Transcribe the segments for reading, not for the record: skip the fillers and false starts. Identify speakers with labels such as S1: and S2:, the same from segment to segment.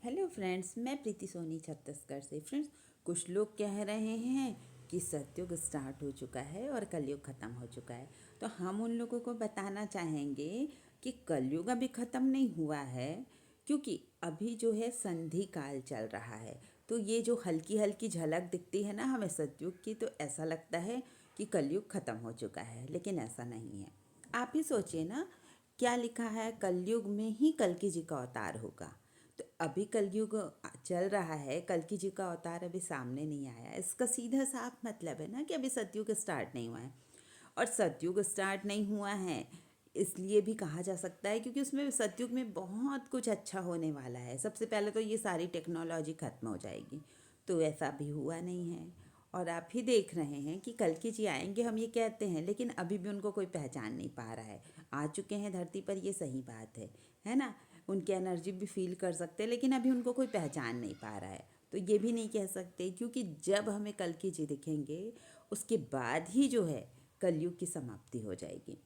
S1: Hello friends, मैं प्रीति सोनी छत्तीसगढ़ से। Friends, कुछ लोग कह रहे हैं कि सतयुग स्टार्ट हो चुका है और कलयुग ख़त्म हो चुका है। तो हम उन लोगों को बताना चाहेंगे कि कलयुग अभी ख़त्म नहीं हुआ है, क्योंकि अभी जो है संधि काल चल रहा है। तो ये जो हल्की हल्की झलक दिखती है ना हमें सतयुग की, तो ऐसा लगता है कि कलयुग ख़त्म हो चुका है, लेकिन ऐसा नहीं है। आप ही सोचिए ना, क्या लिखा है, कलयुग में ही कल्कि जी का अवतार होगा। तो अभी कलयुग चल रहा है, कल्कि जी का अवतार अभी सामने नहीं आया। इसका सीधा साफ मतलब है ना कि अभी सतयुग स्टार्ट नहीं हुआ है। और सतयुग स्टार्ट नहीं हुआ है इसलिए भी कहा जा सकता है क्योंकि उसमें सतयुग में बहुत कुछ अच्छा होने वाला है। सबसे पहले तो ये सारी टेक्नोलॉजी ख़त्म हो जाएगी, तो ऐसा भी हुआ नहीं है। और आप ही देख रहे हैं कि कल्कि जी आएंगे, हम ये कहते हैं, लेकिन अभी भी उनको कोई पहचान नहीं पा रहा है। आ चुके हैं धरती पर, ये सही बात है ना। उनकी एनर्जी भी फील कर सकते हैं, लेकिन अभी उनको कोई पहचान नहीं पा रहा है। तो ये भी नहीं कह सकते, क्योंकि जब हमें कल्कि जी दिखेंगे उसके बाद ही जो है कलयुग की समाप्ति हो जाएगी।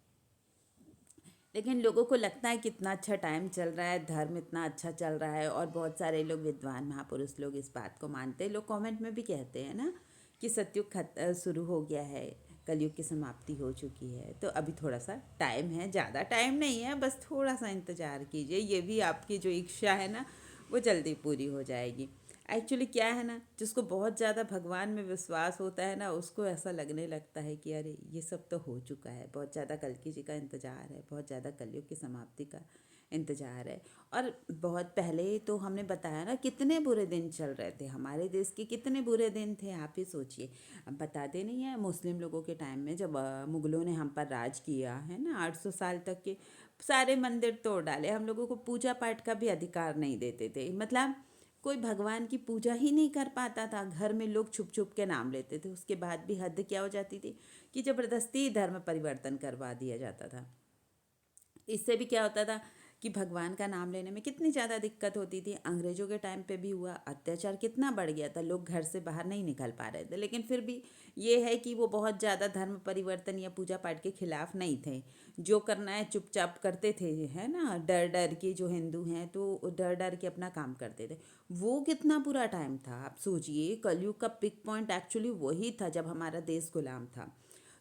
S1: लेकिन लोगों को लगता है कितना अच्छा टाइम चल रहा है, धर्म इतना अच्छा चल रहा है, और बहुत सारे लोग, विद्वान महापुरुष लोग, इस बात को मानते हैं। लोग कमेंट में भी कहते हैं ना कि सतयुग शुरू हो गया है, कलयुग की समाप्ति हो चुकी है। तो अभी थोड़ा सा टाइम है, ज़्यादा टाइम नहीं है, बस थोड़ा सा इंतज़ार कीजिए। ये भी आपकी जो इच्छा है ना, वो जल्दी पूरी हो जाएगी। एक्चुअली क्या है ना, जिसको बहुत ज़्यादा भगवान में विश्वास होता है ना, उसको ऐसा लगने लगता है कि अरे ये सब तो हो चुका है, बहुत ज़्यादा कल्कि जी का इंतज़ार है, बहुत ज़्यादा कलयुग की समाप्ति का इंतज़ार है। और बहुत पहले तो हमने बताया ना कितने बुरे दिन चल रहे थे, हमारे देश के कितने बुरे दिन थे, आप ही सोचिए। अब बताते नहीं है, मुस्लिम लोगों के टाइम में जब मुग़लों ने हम पर राज किया है ना, 800 साल तक के सारे मंदिर तोड़ डाले, हम लोगों को पूजा पाठ का भी अधिकार नहीं देते थे। मतलब कोई भगवान की पूजा ही नहीं कर पाता था, घर में लोग छुप छुप के नाम लेते थे। उसके बाद भी हद क्या हो जाती थी कि ज़बरदस्ती धर्म परिवर्तन करवा दिया जाता था। इससे भी क्या होता था कि भगवान का नाम लेने में कितनी ज़्यादा दिक्कत होती थी। अंग्रेज़ों के टाइम पे भी हुआ, अत्याचार कितना बढ़ गया था, लोग घर से बाहर नहीं निकल पा रहे थे। लेकिन फिर भी ये है कि वो बहुत ज़्यादा धर्म परिवर्तन या पूजा पाठ के खिलाफ नहीं थे। जो करना है चुपचाप करते थे, है ना। डर डर के, जो हिंदू हैं तो डर डर के अपना काम करते थे। वो कितना बुरा टाइम था, आप सोचिए। कलयुग का पिक पॉइंट एक्चुअली वही था जब हमारा देश गुलाम था।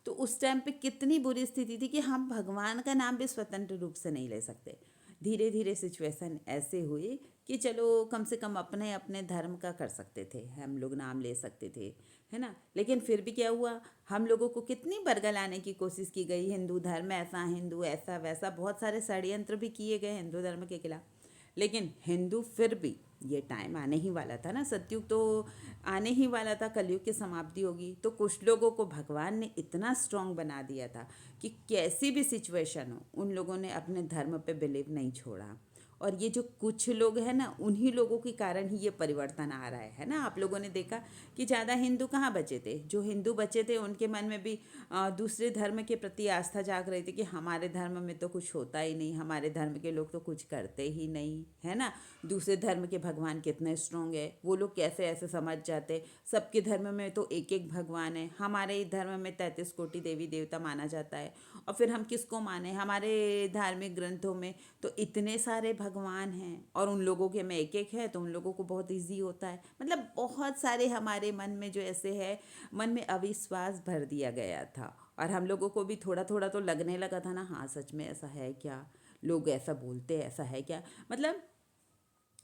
S1: तो उस टाइम पे कितनी बुरी स्थिति थी कि हम भगवान का नाम भी स्वतंत्र रूप से नहीं ले सकते। धीरे धीरे सिचुएशन ऐसे हुई कि चलो कम से कम अपने अपने धर्म का कर सकते थे, हम लोग नाम ले सकते थे, है ना। लेकिन फिर भी क्या हुआ, हम लोगों को कितनी बरगलाने की कोशिश की गई। हिंदू धर्म ऐसा, हिंदू ऐसा वैसा, बहुत सारे षड्यंत्र भी किए गए हिंदू धर्म के खिलाफ। लेकिन हिंदू फिर भी, ये टाइम आने ही वाला था ना, सतयुग तो आने ही वाला था, कलयुग की समाप्ति होगी। तो कुछ लोगों को भगवान ने इतना स्ट्रांग बना दिया था कि कैसी भी सिचुएशन हो, उन लोगों ने अपने धर्म पे बिलीव नहीं छोड़ा। और ये जो कुछ लोग हैं ना, उन्हीं लोगों के कारण ही ये परिवर्तन आ रहा है ना। आप लोगों ने देखा कि ज़्यादा हिंदू कहाँ बचे थे। जो हिंदू बचे थे उनके मन में भी दूसरे धर्म के प्रति आस्था जाग रही थी कि हमारे धर्म में तो कुछ होता ही नहीं, हमारे धर्म के लोग तो कुछ करते ही नहीं, है ना। दूसरे धर्म के भगवान कितने स्ट्रॉन्ग है, वो लोग कैसे ऐसे समझ जाते। सबके धर्म में तो एक एक भगवान है, हमारे ही धर्म में 33 कोटि देवी देवता माना जाता है। और फिर हम किसको माने, हमारे धार्मिक ग्रंथों में तो इतने सारे भगवान हैं, और उन लोगों के में एक एक है, तो उन लोगों को बहुत ईजी होता है। मतलब बहुत सारे हमारे मन में जो ऐसे है, मन में अविश्वास भर दिया गया था। और हम लोगों को भी थोड़ा थोड़ा तो लगने लगा था ना, हाँ सच में ऐसा है क्या, लोग ऐसा बोलते हैं, ऐसा है क्या। मतलब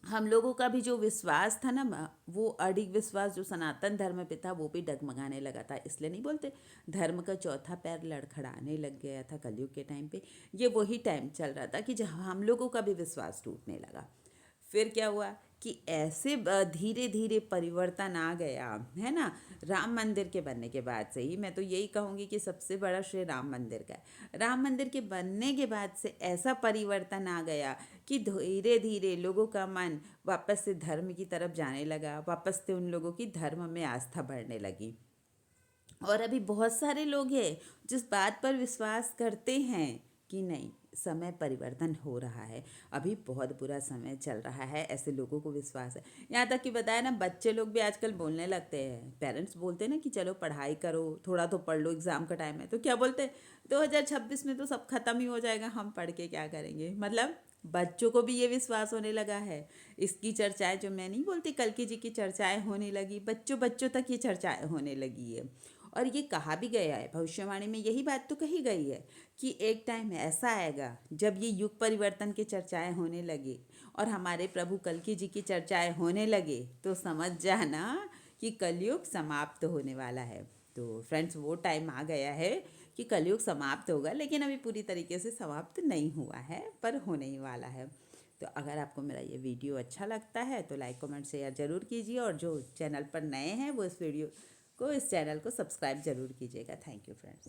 S1: हम लोगों का भी जो विश्वास था ना, वो अडिग विश्वास जो सनातन धर्म पे था, वो भी डगमगाने लगा था। इसलिए नहीं बोलते, धर्म का चौथा पैर लड़खड़ाने लग गया था कलयुग के टाइम पे। ये वही टाइम चल रहा था कि जहाँ हम लोगों का भी विश्वास टूटने लगा। फिर क्या हुआ कि ऐसे धीरे धीरे परिवर्तन आ गया, है ना। राम मंदिर के बनने के बाद से ही, मैं तो यही कहूँगी कि सबसे बड़ा श्रेय राम मंदिर का है। राम मंदिर के बनने के बाद से ऐसा परिवर्तन आ गया कि धीरे धीरे लोगों का मन वापस से धर्म की तरफ जाने लगा, वापस से उन लोगों की धर्म में आस्था बढ़ने लगी। और अभी बहुत सारे लोग हैं जिस बात पर विश्वास करते हैं कि नहीं, समय परिवर्तन हो रहा है। अभी बहुत बुरा समय चल रहा है, ऐसे लोगों को विश्वास है। यहाँ तक कि बताया ना, बच्चे लोग भी आजकल बोलने लगते हैं। पेरेंट्स बोलते हैं ना कि चलो पढ़ाई करो, थोड़ा तो पढ़ लो, एग्ज़ाम का टाइम है। तो क्या बोलते हैं, 2026 में तो सब खत्म ही हो जाएगा, हम पढ़ के क्या करेंगे। मतलब बच्चों को भी ये विश्वास होने लगा है। इसकी चर्चाएं, जो मैं नहीं बोलती, कल्कि जी की चर्चाएं होने लगी, बच्चों बच्चों तक ये चर्चाएं होने लगी है। और ये कहा भी गया है, भविष्यवाणी में यही बात तो कही गई है कि एक टाइम ऐसा आएगा जब ये युग परिवर्तन की चर्चाएं होने लगे और हमारे प्रभु कल्कि जी की चर्चाएं होने लगे, तो समझ जाना कि कलयुग समाप्त होने वाला है। तो फ्रेंड्स, वो टाइम आ गया है कि कलयुग समाप्त होगा, लेकिन अभी पूरी तरीके से समाप्त नहीं हुआ है, पर होने ही वाला है। तो अगर आपको मेरा ये वीडियो अच्छा लगता है तो लाइक कमेंट शेयर ज़रूर कीजिए, और जो चैनल पर नए हैं वो इस चैनल को सब्सक्राइब ज़रूर कीजिएगा। Thank you friends.